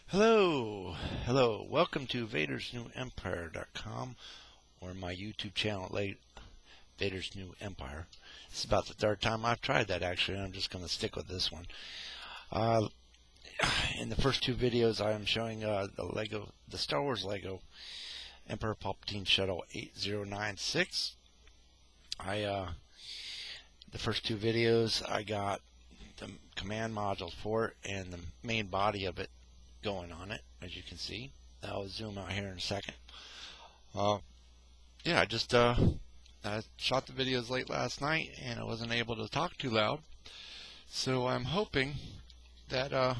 Hello, welcome to Vader'sNewEmpire.com, or my YouTube channel, Vader's New Empire. This is about the third time I've tried that, actually. I'm just going to stick with this one. In the first two videos, I am showing the Star Wars Lego Emperor Palpatine Shuttle 8096. The first two videos, I got the command module for it and the main body of it going on it, as you can see. I'll zoom out here in a second. Yeah, I just I shot the videos late last night and I wasn't able to talk too loud, so I'm hoping that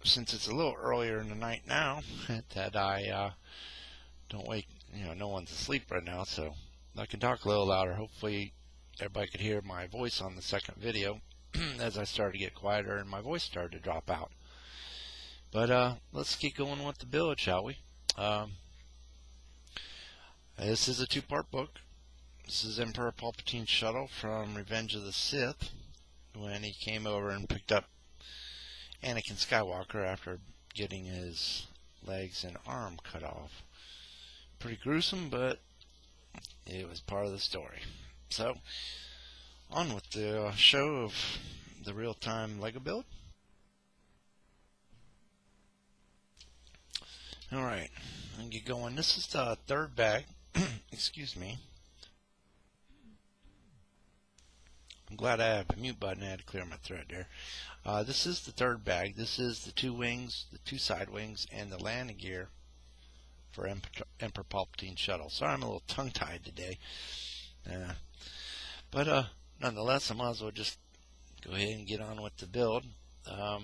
since it's a little earlier in the night now, that I don't wake, no one's asleep right now, so I can talk a little louder. Hopefully everybody could hear my voice on the second video as I started to get quieter and my voice started to drop out. But let's get going with the build, shall we? This is a two-part book. This is Emperor Palpatine's shuttle from Revenge of the Sith, when he came over and picked up Anakin Skywalker after getting his legs and arm cut off. Pretty gruesome, but it was part of the story. So, on with the show of the real-time Lego build. Alright, I'll get going. This is the third bag. Excuse me. I'm glad I have a mute button. I had to clear my throat there. This is the third bag. This is the two wings, the two side wings, and the landing gear for Emperor Palpatine shuttle. Sorry, I'm a little tongue-tied today. But nonetheless, I might as well just go ahead and get on with the build. I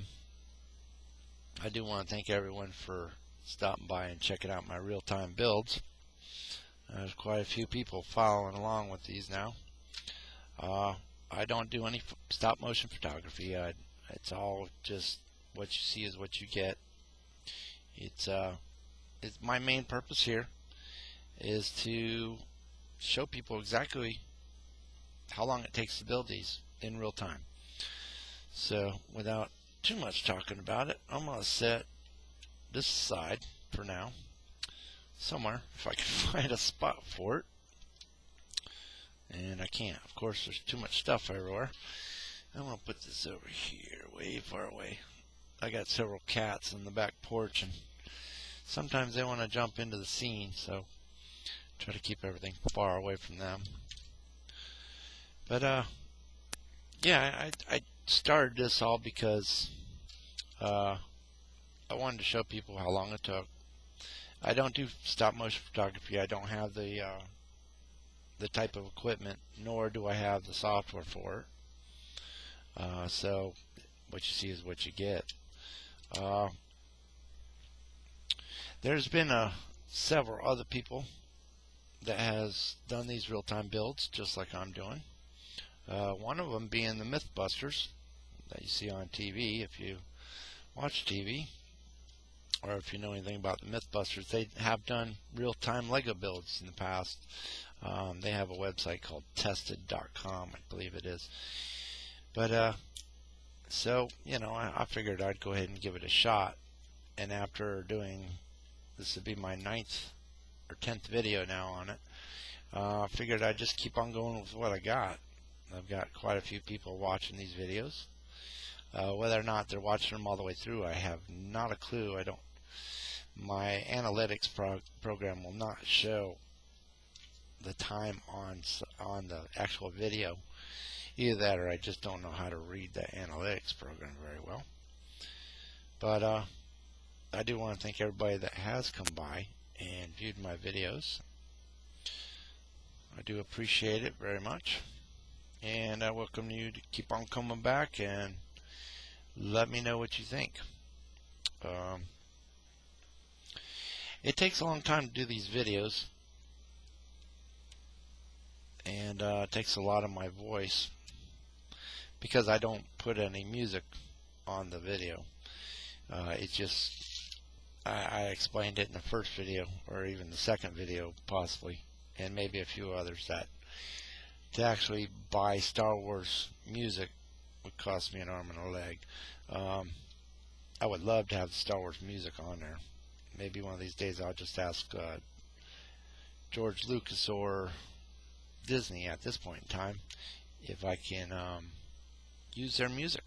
do want to thank everyone for stopping by and checking out my real-time builds. There's quite a few people following along with these now. I don't do any stop-motion photography. It's all just what you see is what you get. It's my main purpose here is to show people exactly how long it takes to build these in real time. So without too much talking about it, I'm going to set this aside for now, somewhere, if I can find a spot for it. And I can't. Of course, there's too much stuff everywhere. I'm going to put this over here, way far away. I got several cats in the back porch, and sometimes they want to jump into the scene, so try to keep everything far away from them. But yeah, I started this all because I wanted to show people how long it took. I don't do stop motion photography. I don't have the type of equipment, nor do I have the software for it. So what you see is what you get. There's been several other people that has done these real-time builds just like I'm doing. One of them being the Mythbusters that you see on TV. If you watch TV, or if you know anything about the Mythbusters, they have done real-time Lego builds in the past. They have a website called tested.com, I believe it is. But so I figured I'd go ahead and give it a shot. And after doing, this would be my 9th or 10th video now on it, I figured I'd just keep on going with what I got. I've got quite a few people watching these videos. Whether or not they're watching them all the way through, I have not a clue. My analytics program will not show the time on the actual video. Either that, or I just don't know how to read the analytics program very well. But I do want to thank everybody that has come by and viewed my videos. I do appreciate it very much, and I welcome you to keep on coming back and let me know what you think. It takes a long time to do these videos, and it takes a lot of my voice because I don't put any music on the video. It's just, I explained it in the first video, or even the second video possibly, and maybe a few others, that to actually buy Star Wars music would cost me an arm and a leg. I would love to have the Star Wars music on there. Maybe one of these days I'll just ask George Lucas or Disney at this point in time if I can use their music.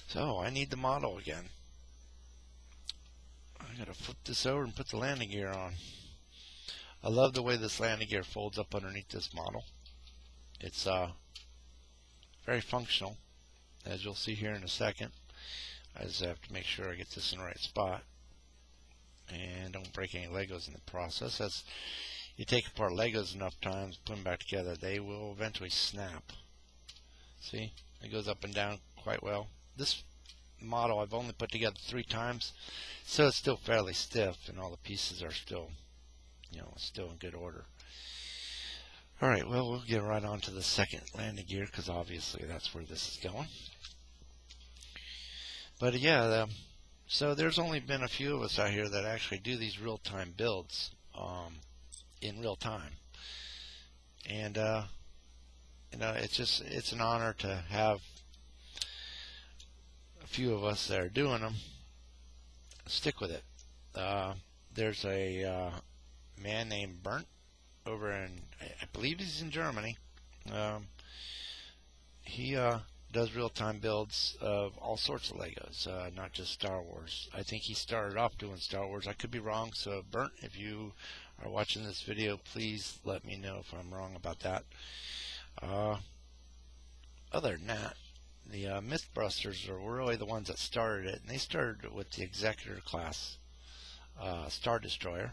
So I need the model again. I gotta flip this over and put the landing gear on. I love the way this landing gear folds up underneath this model. It's very functional, as you'll see here in a second. I just have to make sure I get this in the right spot and don't break any Legos in the process. As you take apart Legos enough times, put them back together, they will eventually snap. See, it goes up and down quite well. This model I've only put together 3 times, so it's still fairly stiff, and all the pieces are still, still in good order. Alright, well, we'll get right on to the second landing gear, because obviously that's where this is going. But yeah, so there's only been a few of us out here that actually do these real-time builds in real time, and it's an honor to have a few of us that are doing them stick with it. There's a man named Bernd over in, I believe he's in Germany. He does real-time builds of all sorts of Legos, not just Star Wars. I think he started off doing Star Wars. I could be wrong, so Bernd, if you are watching this video, please let me know if I'm wrong about that. Other than that, the Mythbusters are really the ones that started it, and they started with the Executor class Star Destroyer,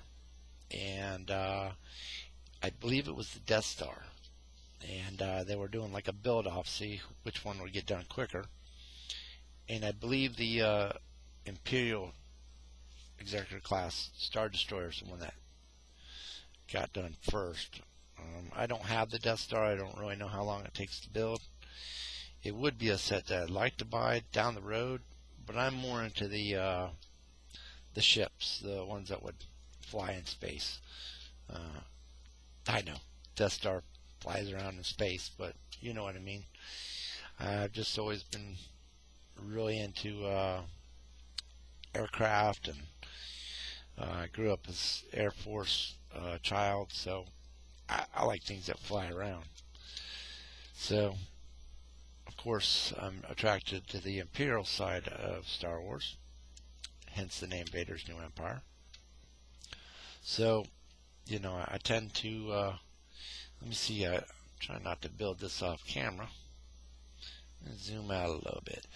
and I believe it was the Death Star. And they were doing like a build-off, see which one would get done quicker. And I believe the Imperial Executor class Star Destroyer is the one that got done first. I don't have the Death Star. I don't really know how long it takes to build. It would be a set that I'd like to buy down the road, but I'm more into the ships, the ones that would fly in space. I know Death Star flies around in space, but you know what I mean. I've just always been really into aircraft, and I grew up as Air Force child, so I like things that fly around. So, of course, I'm attracted to the Imperial side of Star Wars, hence the name Vader's New Empire. So, I tend to let me see, I'm trying not to build this off camera. Zoom out a little bit.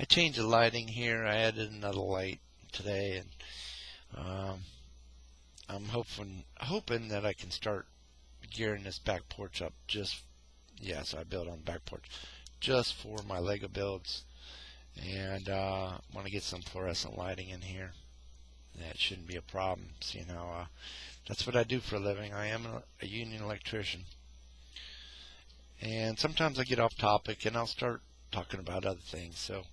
I changed the lighting here. I added another light today, and I'm hoping that I can start gearing this back porch up so I built on the back porch just for my Lego builds, and I want to get some fluorescent lighting in here. That shouldn't be a problem, seeing how that's what I do for a living. I am a union electrician. And sometimes I get off topic and I'll start talking about other things. So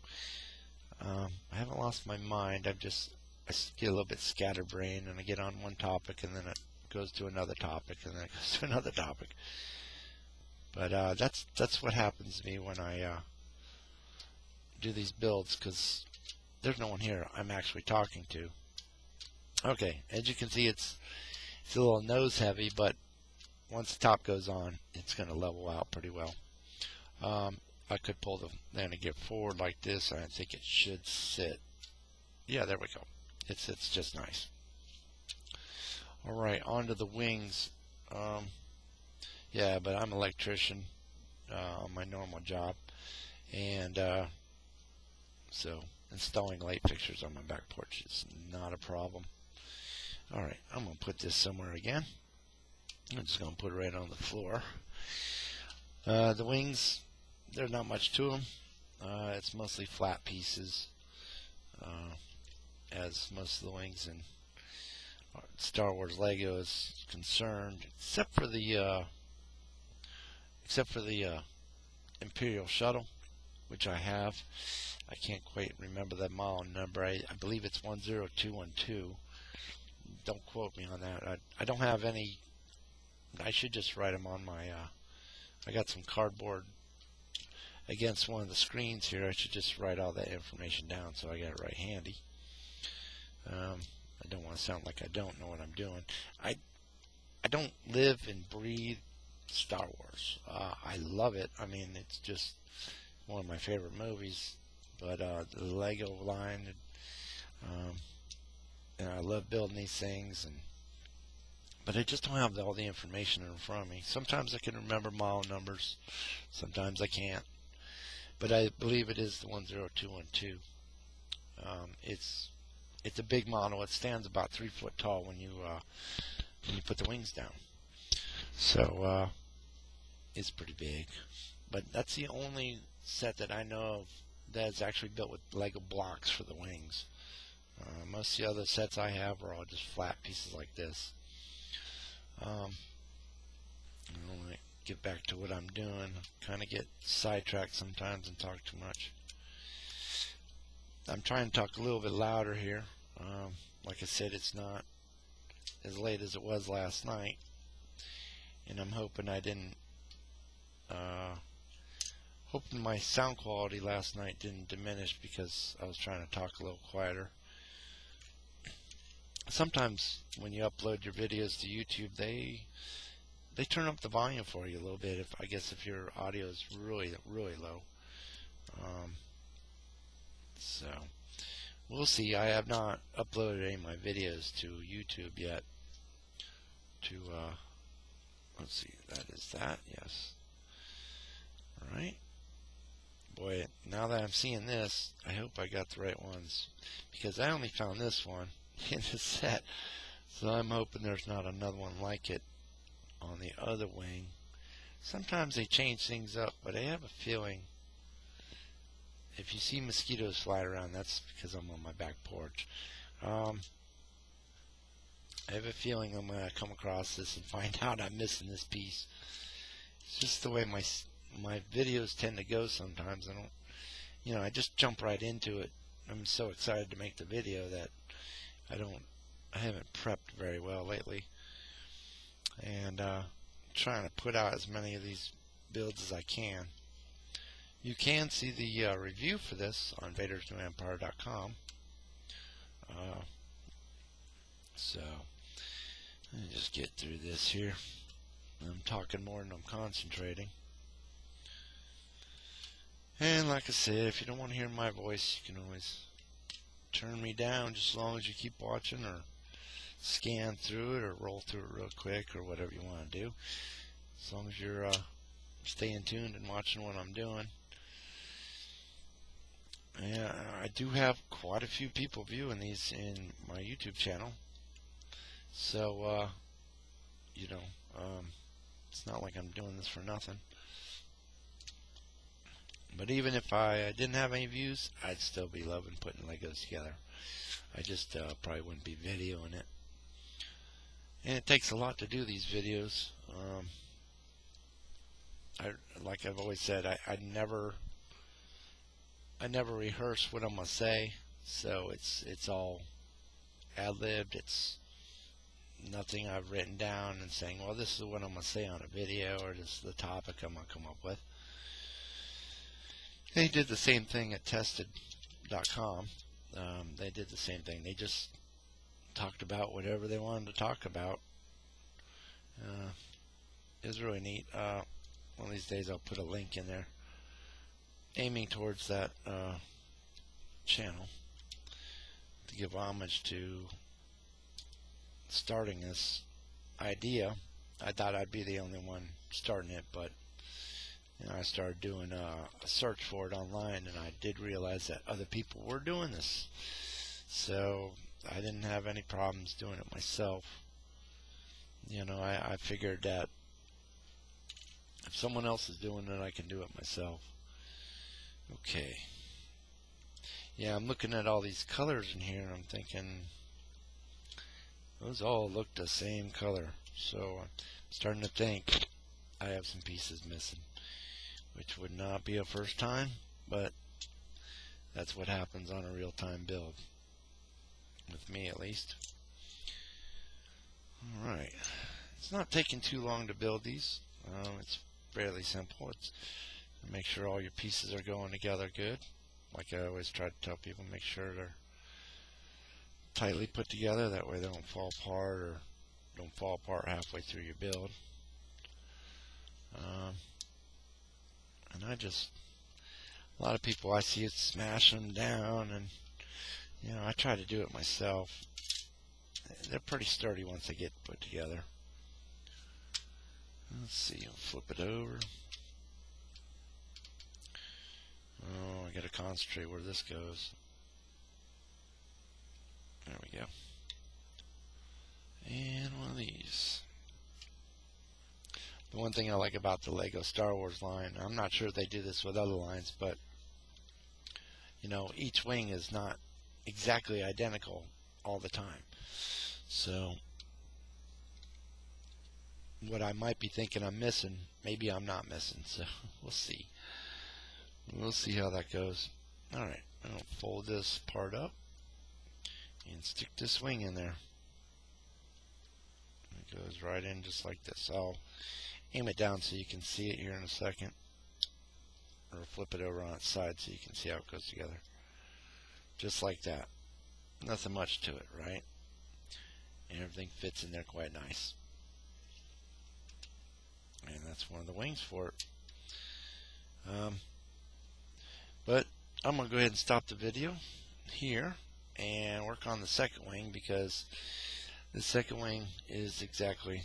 I haven't lost my mind. I get a little bit scatterbrained, and I get on one topic and then it goes to another topic and then it goes to another topic. But that's what happens to me when I do these builds, because there's no one here I'm actually talking to. Okay, as you can see, it's a little nose heavy, but once the top goes on, it's going to level out pretty well. I could pull the landing gear forward like this, and I think it should sit. Yeah, there we go. It sits just nice. Alright, onto the wings. Yeah, but I'm an electrician on my normal job, and so installing light fixtures on my back porch is not a problem. Alright, I'm going to put this somewhere again. I'm just going to put it right on the floor. The wings, there's not much to them. It's mostly flat pieces, as most of the wings in Star Wars Lego is concerned, except for the Imperial Shuttle, which I have. I can't quite remember that model number. I believe it's 10212. Don't quote me on that. I don't have any. I should just write them on my. I got some cardboard against one of the screens here. I should just write all that information down so I got it right handy. I don't want to sound like I don't know what I'm doing. I don't live and breathe Star Wars. I love it. I mean, it's just one of my favorite movies. But the Lego line, and I love building these things, but I just don't have all the information in front of me. Sometimes I can remember model numbers, sometimes I can't. But I believe it is the 10212. It's a big model. It stands about 3 foot tall when you put the wings down. So it's pretty big. But that's the only set that I know of that is actually built with Lego blocks for the wings. Most of the other sets I have are all just flat pieces like this. I want to get back to what I'm doing. Kind of get sidetracked sometimes and talk too much. I'm trying to talk a little bit louder here. Like I said, it's not as late as it was last night, and I'm hoping I didn't. Hoping my sound quality last night didn't diminish because I was trying to talk a little quieter. Sometimes when you upload your videos to YouTube, they turn up the volume for you a little bit. I guess if your audio is really low. So we'll see. I have not uploaded any of my videos to YouTube yet. Let's see. That is that. Yes. All right. Boy, now that I'm seeing this, I hope I got the right ones, because I only found this one in the set, so I'm hoping there's not another one like it on the other wing. Sometimes they change things up, but I have a feeling if you see mosquitoes fly around, that's because I'm on my back porch. I have a feeling I'm going to come across this and find out I'm missing this piece. It's just the way my videos tend to go sometimes. I just jump right into it. I'm so excited to make the video that I haven't prepped very well lately, and trying to put out as many of these builds as I can. You can see the review for this on VadersNewEmpire.com. So let me just get through this here. I'm talking more than I'm concentrating. And like I said, if you don't want to hear my voice, you can always turn me down just as long as you keep watching, or scan through it, or roll through it real quick, or whatever you want to do. As long as you're staying tuned and watching what I'm doing. And I do have quite a few people viewing these in my YouTube channel. So, it's not like I'm doing this for nothing. But even if I didn't have any views, I'd still be loving putting Legos together. I just probably wouldn't be videoing it. And it takes a lot to do these videos. Like I've always said, I never rehearse what I'm gonna say, so it's all ad-libbed. It's nothing I've written down and saying, well, this is what I'm gonna say on a video, or this is the topic I'm gonna come up with. They did the same thing at tested.com. They did the same thing. They just talked about whatever they wanted to talk about. It was really neat. One of these days I'll put a link in there aiming towards that channel to give homage to starting this idea. I thought I'd be the only one starting it, but I started doing a search for it online, and I did realize that other people were doing this. So I didn't have any problems doing it myself. I figured that if someone else is doing it, I can do it myself. Okay. Yeah, I'm looking at all these colors in here, and I'm thinking those all look the same color. So I'm starting to think I have some pieces missing, which would not be a first time, but that's what happens on a real-time build, with me at least. Alright, it's not taking too long to build these. It's fairly simple. It's Make sure all your pieces are going together good. Like I always try to tell people, make sure they're tightly put together. That way they don't fall apart or don't fall apart halfway through your build. And a lot of people I see it smash them down, and I try to do it myself. They're pretty sturdy once they get put together. Let's see, I'll flip it over. Oh, I gotta concentrate where this goes. There we go. And one of these. The one thing I like about the Lego Star Wars line, I'm not sure if they do this with other lines, but each wing is not exactly identical all the time. So what I might be thinking I'm missing, maybe I'm not missing. So we'll see. We'll see how that goes. Alright, I'll fold this part up and stick this wing in there. It goes right in just like this. I'll aim it down so you can see it here in a second, or flip it over on its side so you can see how it goes together. Just like that. Nothing much to it, right? And everything fits in there quite nice. And that's one of the wings for it. But I'm going to go ahead and stop the video here and work on the second wing, because the second wing is exactly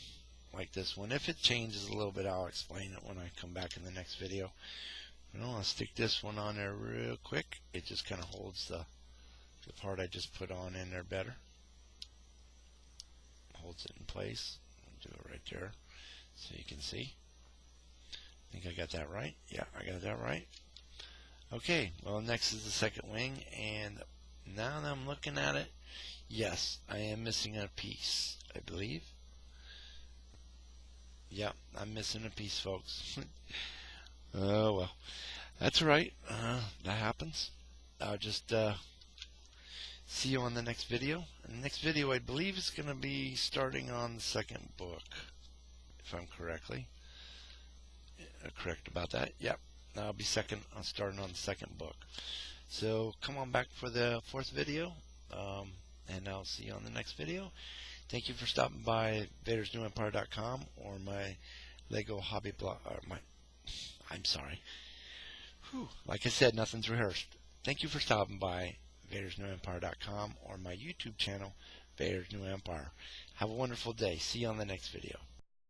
like this one. If it changes a little bit, I'll explain it when I come back in the next video. I'll stick this one on there real quick. It just kind of holds the part I just put on in there better. Holds it in place. I'll do it right there so you can see. I think I got that right. Yeah, I got that right. Okay, well, next is the second wing, and now that I'm looking at it, yes, I am missing a piece, I believe. Yep, I'm missing a piece, folks. Oh, well, that's right. That happens. I'll just see you on the next video. And the next video, I believe, is going to be starting on the second book, if I'm correct about that. Yep, I'll be starting on the second book. So come on back for the fourth video, and I'll see you on the next video. Thank you for stopping by VadersNewEmpire.com or my Lego hobby blog. I'm sorry. Like I said, nothing's rehearsed. Thank you for stopping by VadersNewEmpire.com or my YouTube channel, Vader's New Empire. Have a wonderful day. See you on the next video.